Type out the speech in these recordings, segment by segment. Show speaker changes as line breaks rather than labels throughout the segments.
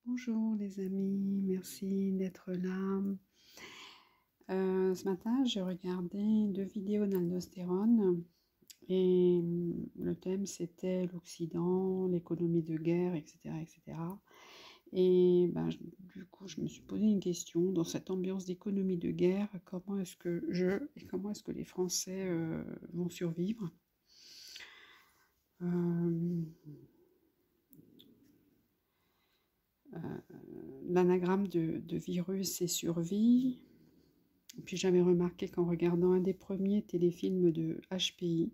Bonjour les amis, merci d'être là. Ce matin, j'ai regardé 2 vidéos d'aldostérone et le thème c'était l'Occident, l'économie de guerre, etc. etc. Et ben, du coup, je me suis posé une question, dans cette ambiance d'économie de guerre, comment est-ce que comment est-ce que les Français vont survivre? Euh, L'anagramme de virus, c'est survie. Et puis j'avais remarqué qu'en regardant un des premiers téléfilms de HPI,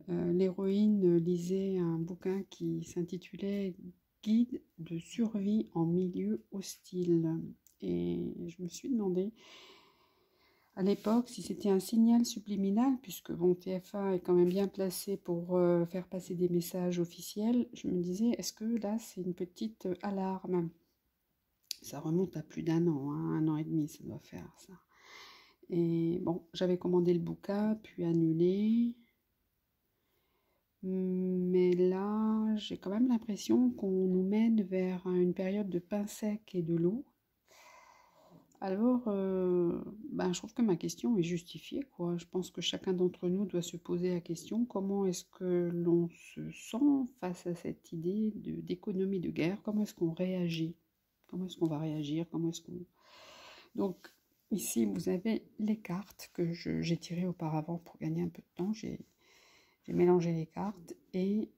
l'héroïne lisait un bouquin qui s'intitulait Guide de survie en milieu hostile. Et je me suis demandé à l'époque si c'était un signal subliminal, puisque bon, TF1 est quand même bien placé pour faire passer des messages officiels. Je me disais, est-ce que là c'est une petite alarme? Ça remonte à plus d'un an, hein, 1 an et demi, ça doit faire ça. Et bon, j'avais commandé le bouquin, puis annulé. Mais là, j'ai quand même l'impression qu'on nous mène vers une période de pain sec et de l'eau. Alors, je trouve que ma question est justifiée, quoi. Je pense que chacun d'entre nous doit se poser la question, comment est-ce que l'on se sent face à cette idée d'économie de guerre? Comment est-ce qu'on réagit? Comment est-ce qu'on va réagir? Donc, ici, vous avez les cartes que j'ai tirées auparavant pour gagner un peu de temps. J'ai mélangé les cartes et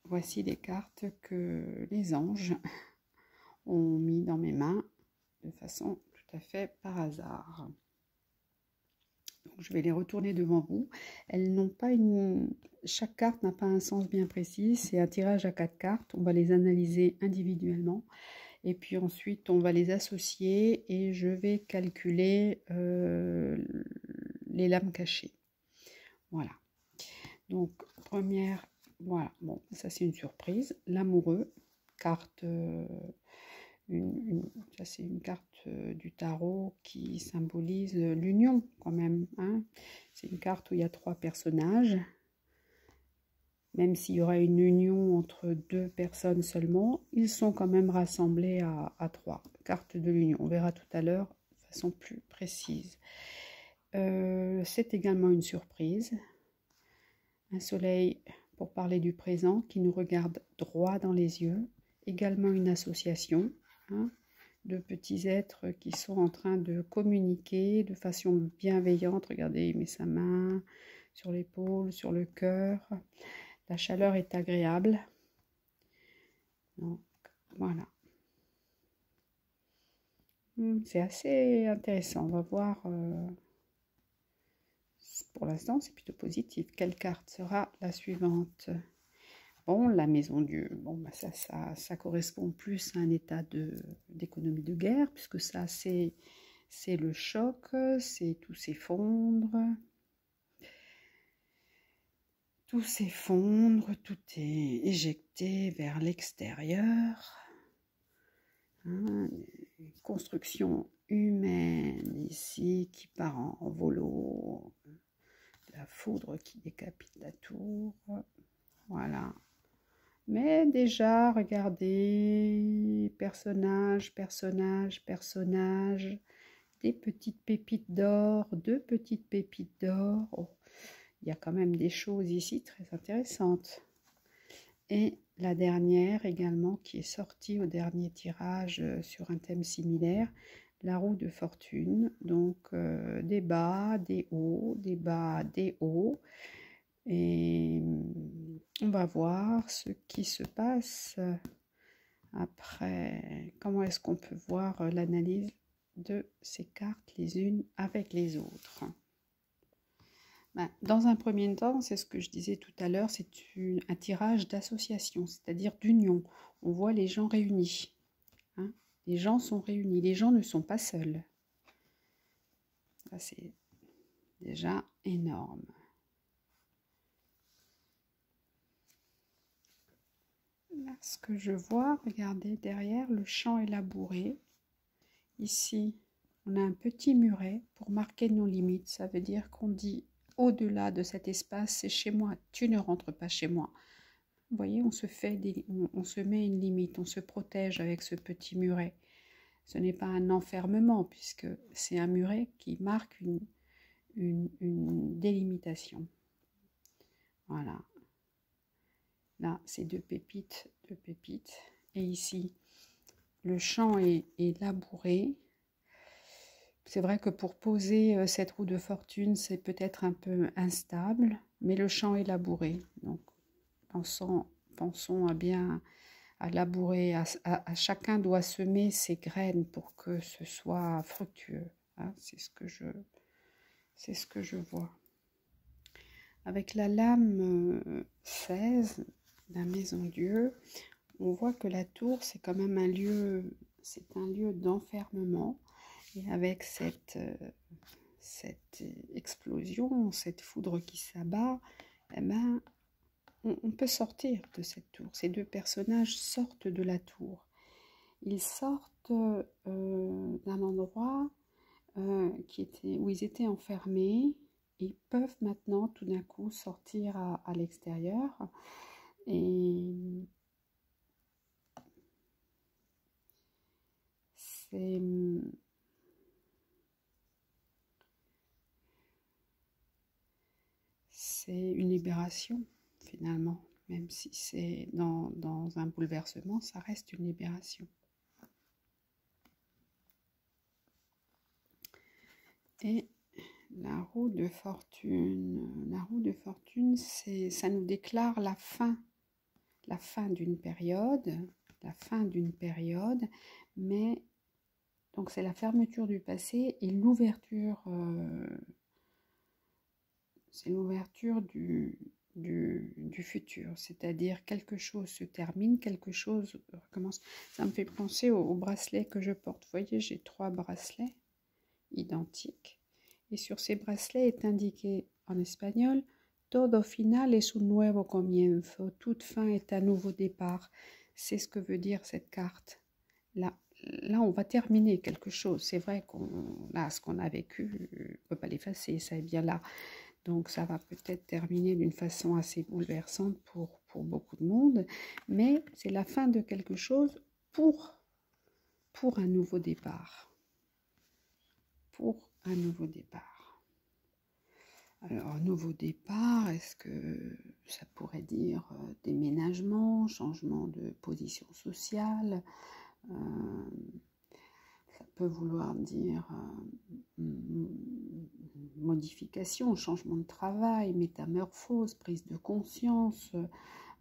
voici les cartes que les anges ont mis dans mes mains de façon tout à fait par hasard. Donc, je vais les retourner devant vous. Elles n'ont pas chaque carte n'a pas un sens bien précis. C'est un tirage à 4 cartes. On va les analyser individuellement. Et puis ensuite, on va les associer et je vais calculer les lames cachées. Voilà. Donc, première, voilà. Bon, ça c'est une surprise. L'amoureux, carte, ça c'est une carte du tarot qui symbolise l'union quand même. Hein. C'est une carte où il y a 3 personnages. Même s'il y aura une union entre 2 personnes seulement, ils sont quand même rassemblés à 3. Carte de l'union. On verra tout à l'heure de façon plus précise. C'est également une surprise. Un soleil pour parler du présent qui nous regarde droit dans les yeux. Également une association de petits êtres qui sont en train de communiquer de façon bienveillante. Regardez, il met sa main sur l'épaule, sur le cœur. La chaleur est agréable. Donc, voilà. C'est assez intéressant. On va voir. Pour l'instant, c'est plutôt positif. Quelle carte sera la suivante? Bon, la maison Dieu. Bon, ça correspond plus à un état d'économie de guerre, puisque ça, c'est le choc, c'est tout s'effondre. Tout s'effondre, tout est éjecté vers l'extérieur. Une construction humaine ici qui part en volo. La foudre qui décapite la tour. Voilà. Mais déjà, regardez, personnage, personnage, personnage. Des petites pépites d'or, 2 petites pépites d'or. Oh, il y a quand même des choses ici très intéressantes. Et la dernière également qui est sortie au dernier tirage sur un thème similaire, la roue de fortune. Donc des bas, des hauts, des bas, des hauts. Et on va voir ce qui se passe après. Comment est-ce qu'on peut voir l'analyse de ces cartes les unes avec les autres? Dans un premier temps, c'est ce que je disais tout à l'heure, c'est un tirage d'association, c'est-à-dire d'union. On voit les gens réunis. Hein. Les gens sont réunis, les gens ne sont pas seuls. Ça, c'est déjà énorme. Là, ce que je vois, regardez, derrière, le champ est labouré. Ici, on a un petit muret pour marquer nos limites. Ça veut dire qu'on dit au-delà de cet espace, c'est chez moi. Tu ne rentres pas chez moi. Vous voyez, on se met une limite, on se protège avec ce petit muret. Ce n'est pas un enfermement, puisque c'est un muret qui marque une délimitation. Voilà. Là, c'est deux pépites, deux pépites. Et ici, le champ est labouré. C'est vrai que pour poser cette roue de fortune, c'est peut-être un peu instable, mais le champ est labouré. Donc, pensons à bien à labourer. À chacun doit semer ses graines pour que ce soit fructueux. Hein, c'est ce que je vois. Avec la lame 16, la maison Dieu, on voit que la tour, c'est quand même un lieu d'enfermement. Et avec cette explosion, cette foudre qui s'abat, eh ben, on peut sortir de cette tour. Ces deux personnages sortent de la tour. Ils sortent d'un endroit où ils étaient enfermés. Ils peuvent maintenant tout d'un coup sortir à l'extérieur. Et c'est une libération, finalement. Même si c'est dans un bouleversement, ça reste une libération. Et la roue de fortune, ça nous déclare la fin d'une période, mais donc c'est la fermeture du passé et l'ouverture, c'est l'ouverture du futur, c'est-à-dire quelque chose se termine, quelque chose recommence. Ça me fait penser au bracelet que je porte. Vous voyez, j'ai 3 bracelets identiques. Et sur ces bracelets est indiqué en espagnol « Todo final es un nuevo comienzo ». Toute fin est un nouveau départ. C'est ce que veut dire cette carte. Là, on va terminer quelque chose. C'est vrai ce qu'on a vécu, on ne peut pas l'effacer, ça est bien là. Donc ça va peut-être terminer d'une façon assez bouleversante pour beaucoup de monde, mais c'est la fin de quelque chose pour un nouveau départ. Pour un nouveau départ. Alors, nouveau départ, est-ce que ça pourrait dire déménagement, changement de position sociale, ça peut vouloir dire modification, changement de travail, métamorphose, prise de conscience,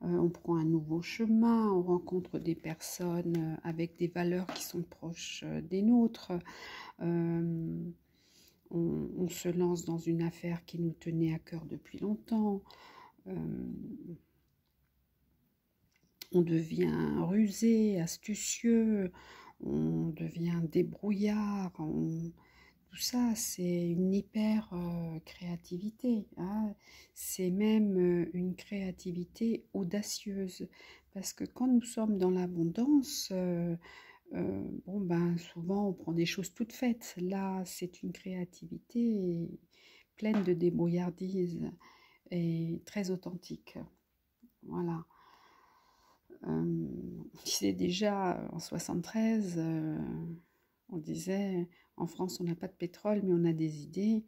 on prend un nouveau chemin, on rencontre des personnes avec des valeurs qui sont proches des nôtres, on se lance dans une affaire qui nous tenait à cœur depuis longtemps, on devient rusé, astucieux, on devient débrouillard, tout ça c'est une hyper créativité, hein. C'est même une créativité audacieuse, parce que quand nous sommes dans l'abondance, souvent on prend des choses toutes faites. Là c'est une créativité pleine de débrouillardise et très authentique. Voilà. On disait déjà en 73, on disait en France on n'a pas de pétrole mais on a des idées.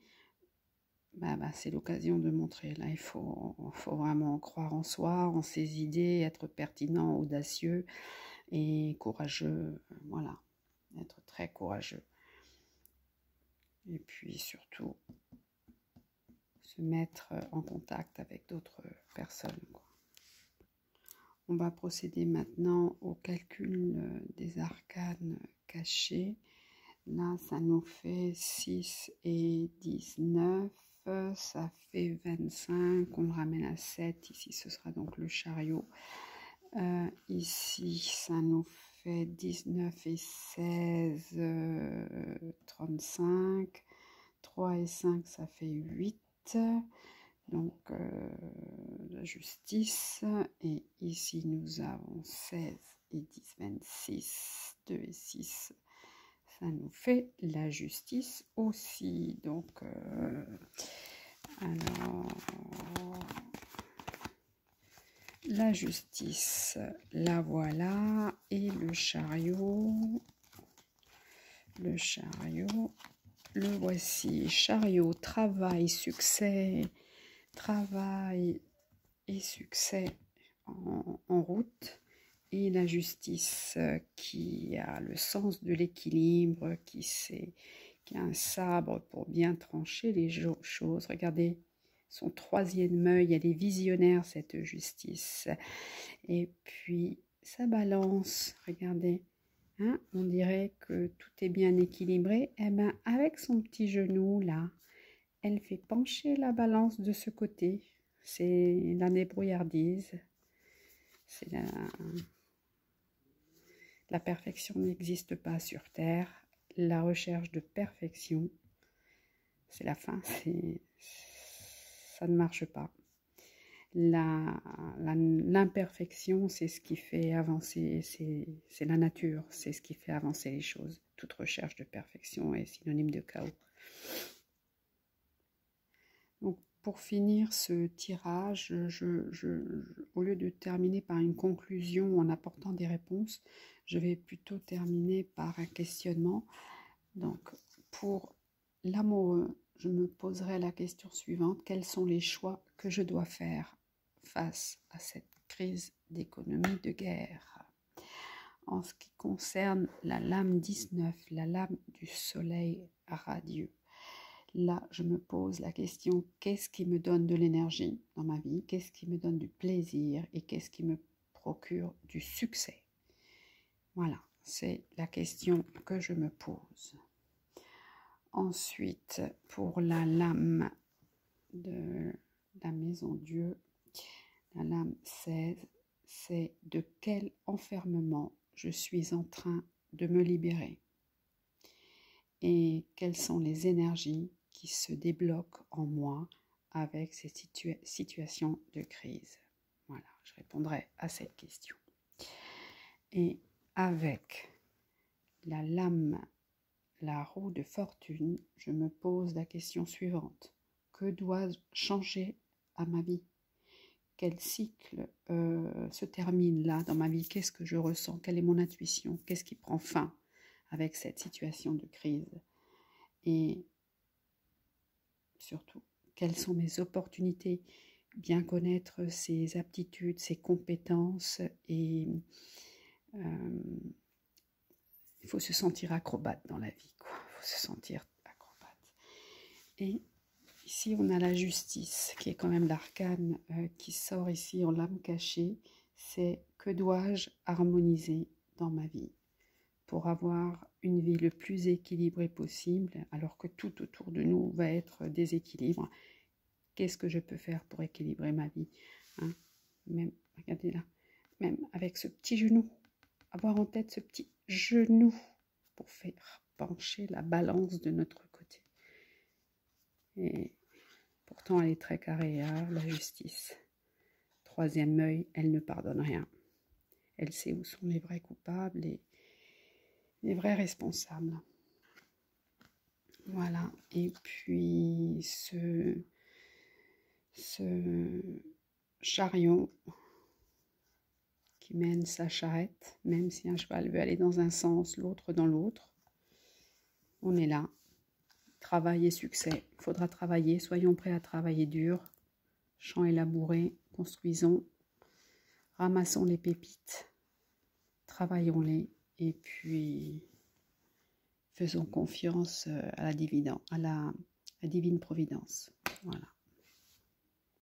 C'est l'occasion de montrer. Là il faut vraiment croire en soi, en ses idées, être pertinent, audacieux et courageux. Voilà, être très courageux. Et puis surtout se mettre en contact avec d'autres personnes, quoi. On va procéder maintenant au calcul des arcanes cachés. Là, ça nous fait 6 et 19, ça fait 25, on le ramène à 7, ici ce sera donc le chariot. Ici, ça nous fait 19 et 16, 35, 3 et 5, ça fait 8. Donc la justice, et ici nous avons 16 et 10, 26, 2 et 6, ça nous fait la justice aussi. Donc alors La justice, la voilà. Et le chariot, le voici. Chariot, travail, succès, travail et succès en route. Et la justice qui a le sens de l'équilibre, qui a un sabre pour bien trancher les choses. Regardez, son troisième œil, elle est visionnaire, cette justice. Et puis, sa balance, regardez, hein, on dirait que tout est bien équilibré. Eh bien, avec son petit genou, là, elle fait pencher la balance de ce côté. C'est la débrouillardise. C'est la perfection n'existe pas sur Terre. La recherche de perfection, c'est la fin. Ça ne marche pas. L'imperfection, c'est ce qui fait avancer, c'est la nature, c'est ce qui fait avancer les choses. Toute recherche de perfection est synonyme de chaos. Donc, pour finir ce tirage, au lieu de terminer par une conclusion en apportant des réponses, je vais plutôt terminer par un questionnement. Donc, pour l'amoureux, je me poserai la question suivante. Quels sont les choix que je dois faire face à cette crise d'économie de guerre? En ce qui concerne la lame 19, la lame du soleil radieux, là, je me pose la question, qu'est-ce qui me donne de l'énergie dans ma vie? Qu'est-ce qui me donne du plaisir? Et qu'est-ce qui me procure du succès? Voilà, c'est la question que je me pose. Ensuite, pour la lame de la maison Dieu, la lame 16, c'est de quel enfermement je suis en train de me libérer et quelles sont les énergies qui se débloquent en moi avec ces situations de crise. Voilà, je répondrai à cette question. Et avec la lame, la roue de fortune, je me pose la question suivante. Que dois-je changer à ma vie? Quel cycle se termine là dans ma vie? Qu'est-ce que je ressens? Quelle est mon intuition? Qu'est-ce qui prend fin avec cette situation de crise? Et surtout, quelles sont mes opportunités? Bien connaître ses aptitudes, ses compétences et il faut se sentir acrobate dans la vie, quoi. Il faut se sentir acrobate. Et ici, on a la justice, qui est quand même l'arcane qui sort ici en lame cachée. C'est que dois-je harmoniser dans ma vie pour avoir une vie le plus équilibrée possible, alors que tout autour de nous va être déséquilibre. Qu'est-ce que je peux faire pour équilibrer ma vie, hein? Même, regardez là, même avec ce petit genou, avoir en tête ce petit genou pour faire pencher la balance de notre côté. Et pourtant, elle est très carrée, hein, la justice. Troisième œil, elle ne pardonne rien. Elle sait où sont les vrais coupables et les vrais responsables. Voilà. Et puis, ce chariot qui mène sa charrette, même si un cheval veut aller dans un sens, l'autre dans l'autre, on est là. Travail et succès. Il faudra travailler. Soyons prêts à travailler dur. Champs élaborés. Construisons. Ramassons les pépites. Travaillons-les. Et puis, faisons confiance à la divine providence. Voilà.